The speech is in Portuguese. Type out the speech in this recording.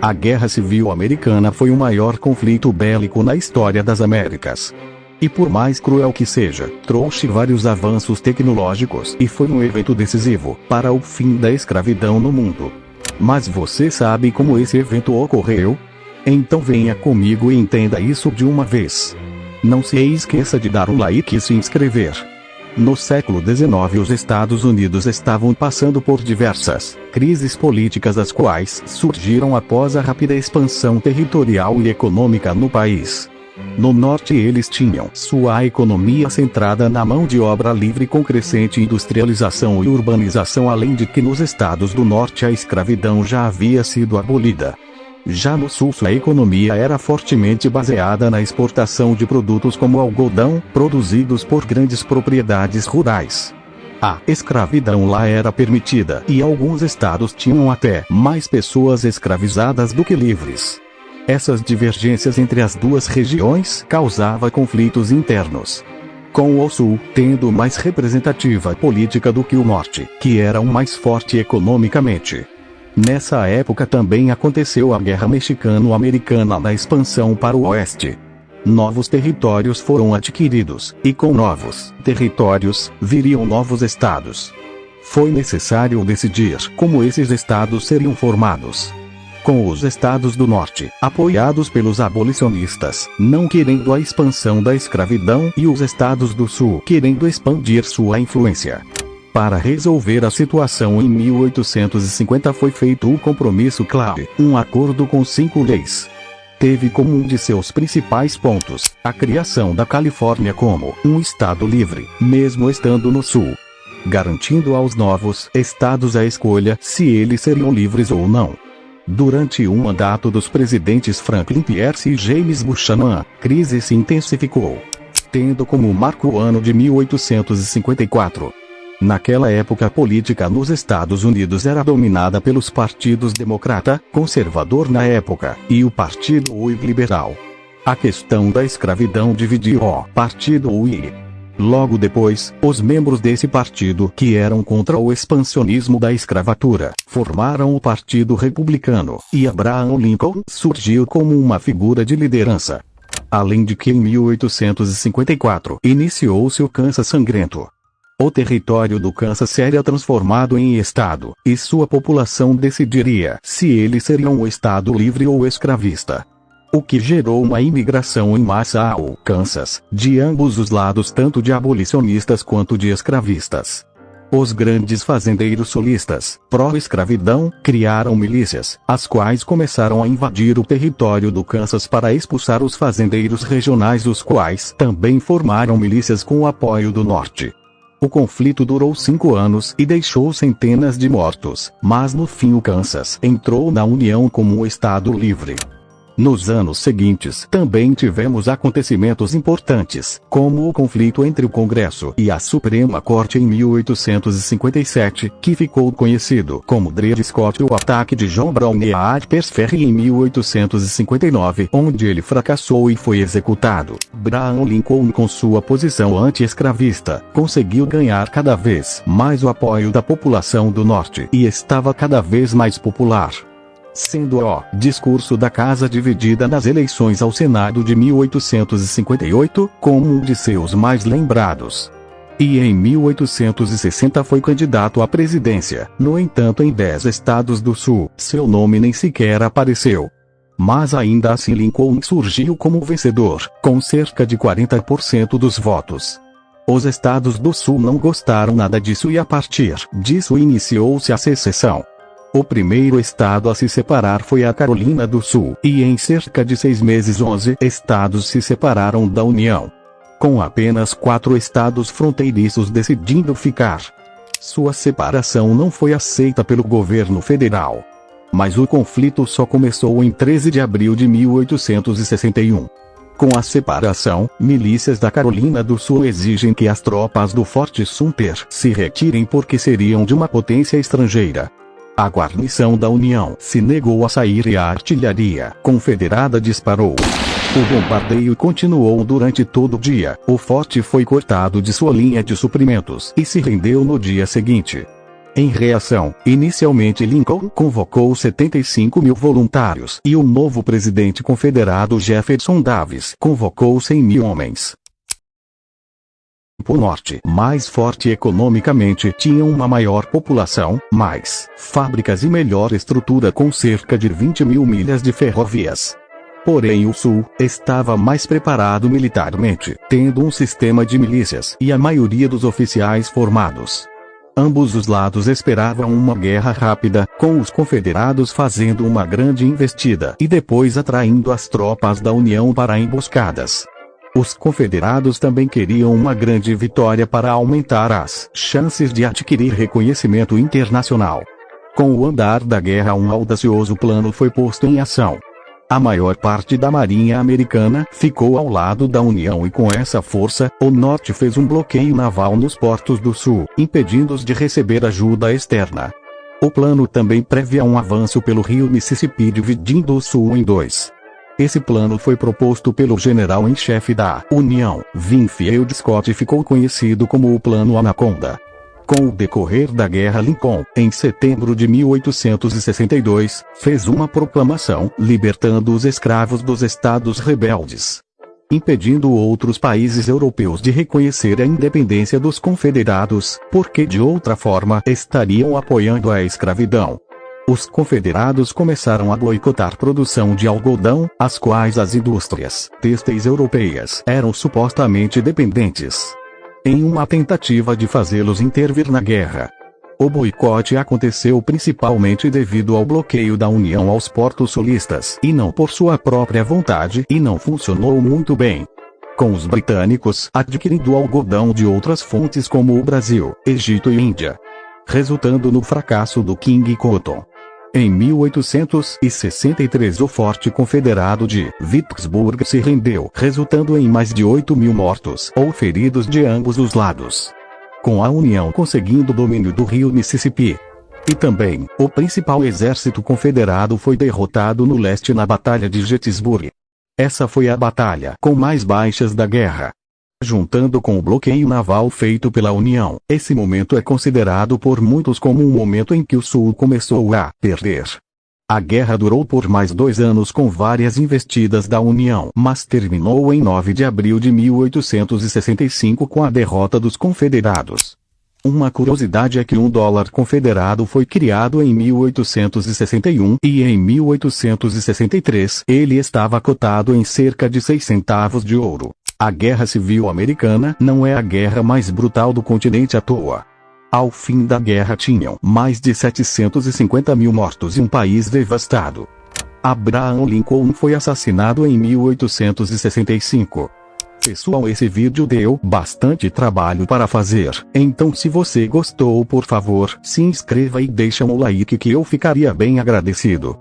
A Guerra Civil Americana foi o maior conflito bélico na história das Américas. E por mais cruel que seja, trouxe vários avanços tecnológicos e foi um evento decisivo para o fim da escravidão no mundo. Mas você sabe como esse evento ocorreu? Então venha comigo e entenda isso de uma vez. Não se esqueça de dar um like e se inscrever. No século XIX, os Estados Unidos estavam passando por diversas crises políticas, as quais surgiram após a rápida expansão territorial e econômica no país. No norte, eles tinham sua economia centrada na mão de obra livre, com crescente industrialização e urbanização, além de que nos estados do norte a escravidão já havia sido abolida. Já no sul, sua economia era fortemente baseada na exportação de produtos como algodão, produzidos por grandes propriedades rurais. A escravidão lá era permitida e alguns estados tinham até mais pessoas escravizadas do que livres. Essas divergências entre as duas regiões causavam conflitos internos, com o sul tendo mais representativa política do que o norte, que era o mais forte economicamente. Nessa época também aconteceu a Guerra Mexicano-Americana na expansão para o oeste. Novos territórios foram adquiridos, e com novos territórios viriam novos estados. Foi necessário decidir como esses estados seriam formados. Com os estados do norte, apoiados pelos abolicionistas, não querendo a expansão da escravidão, e os estados do sul querendo expandir sua influência. Para resolver a situação, em 1850 foi feito o Compromisso Clare, um acordo com 5 leis. Teve como um de seus principais pontos a criação da Califórnia como um estado livre, mesmo estando no sul, garantindo aos novos estados a escolha se eles seriam livres ou não. Durante o mandato dos presidentes Franklin Pierce e James Buchanan, a crise se intensificou, tendo como marco o ano de 1854. Naquela época, a política nos Estados Unidos era dominada pelos partidos democrata, conservador na época, e o partido Whig liberal. A questão da escravidão dividiu o partido Whig. Logo depois, os membros desse partido, que eram contra o expansionismo da escravatura, formaram o Partido Republicano, e Abraham Lincoln surgiu como uma figura de liderança. Além de que em 1854 iniciou-se o Kansas Sangrento. O território do Kansas seria transformado em estado, e sua população decidiria se ele seria um estado livre ou escravista. O que gerou uma imigração em massa ao Kansas, de ambos os lados, tanto de abolicionistas quanto de escravistas. Os grandes fazendeiros sulistas, pró-escravidão, criaram milícias, as quais começaram a invadir o território do Kansas para expulsar os fazendeiros regionais, os quais também formaram milícias com o apoio do norte. O conflito durou 5 anos e deixou centenas de mortos, mas no fim o Kansas entrou na União como um estado livre. Nos anos seguintes, também tivemos acontecimentos importantes, como o conflito entre o Congresso e a Suprema Corte em 1857, que ficou conhecido como Dred Scott, e o ataque de John Brown a Harper's Ferry em 1859, onde ele fracassou e foi executado. Abraham Lincoln, com sua posição anti-escravista, conseguiu ganhar cada vez mais o apoio da população do norte e estava cada vez mais popular, sendo o discurso da Casa Dividida nas eleições ao Senado de 1858 como um de seus mais lembrados. E em 1860 foi candidato à presidência. No entanto, em 10 estados do sul, seu nome nem sequer apareceu. Mas ainda assim Lincoln surgiu como vencedor, com cerca de 40% dos votos. Os estados do sul não gostaram nada disso e a partir disso iniciou-se a secessão. O primeiro estado a se separar foi a Carolina do Sul, e em cerca de 6 meses 11 estados se separaram da União, com apenas 4 estados fronteiriços decidindo ficar. Sua separação não foi aceita pelo governo federal. Mas o conflito só começou em 13 de abril de 1861. Com a separação, milícias da Carolina do Sul exigem que as tropas do Forte Sumter se retirem porque seriam de uma potência estrangeira. A guarnição da União se negou a sair e a artilharia confederada disparou. O bombardeio continuou durante todo o dia. O forte foi cortado de sua linha de suprimentos e se rendeu no dia seguinte. Em reação, inicialmente Lincoln convocou 75 mil voluntários e o novo presidente confederado Jefferson Davis convocou 100 mil homens. O norte, mais forte economicamente, tinha uma maior população, mais fábricas e melhor estrutura com cerca de 20 mil milhas de ferrovias. Porém o sul estava mais preparado militarmente, tendo um sistema de milícias e a maioria dos oficiais formados. Ambos os lados esperavam uma guerra rápida, com os confederados fazendo uma grande investida e depois atraindo as tropas da União para emboscadas. Os confederados também queriam uma grande vitória para aumentar as chances de adquirir reconhecimento internacional. Com o andar da guerra, um audacioso plano foi posto em ação. A maior parte da marinha americana ficou ao lado da União e com essa força, o norte fez um bloqueio naval nos portos do sul, impedindo-os de receber ajuda externa. O plano também previa um avanço pelo rio Mississippi dividindo o sul em dois. Esse plano foi proposto pelo general-em-chefe da União, Winfield Scott, e ficou conhecido como o Plano Anaconda. Com o decorrer da guerra, Lincoln, em setembro de 1862, fez uma proclamação libertando os escravos dos estados rebeldes, impedindo outros países europeus de reconhecer a independência dos confederados, porque de outra forma estariam apoiando a escravidão. Os confederados começaram a boicotar produção de algodão, as quais as indústrias têxteis europeias eram supostamente dependentes, em uma tentativa de fazê-los intervir na guerra. O boicote aconteceu principalmente devido ao bloqueio da União aos portos sulistas e não por sua própria vontade, e não funcionou muito bem, com os britânicos adquirindo algodão de outras fontes como o Brasil, Egito e Índia, resultando no fracasso do King Cotton. Em 1863 o Forte Confederado de Vicksburg se rendeu, resultando em mais de 8 mil mortos ou feridos de ambos os lados, com a União conseguindo domínio do rio Mississippi. E também, o principal exército confederado foi derrotado no leste na Batalha de Gettysburg. Essa foi a batalha com mais baixas da guerra. Juntando com o bloqueio naval feito pela União, esse momento é considerado por muitos como um momento em que o Sul começou a perder. A guerra durou por mais 2 anos com várias investidas da União, mas terminou em 9 de abril de 1865 com a derrota dos confederados. Uma curiosidade é que $1 confederado foi criado em 1861 e em 1863 ele estava cotado em cerca de 6 centavos de ouro. A Guerra Civil Americana não é a guerra mais brutal do continente à toa. Ao fim da guerra tinham mais de 750 mil mortos e um país devastado. Abraham Lincoln foi assassinado em 1865. Pessoal, esse vídeo deu bastante trabalho para fazer, então se você gostou, por favor, se inscreva e deixa um like que eu ficaria bem agradecido.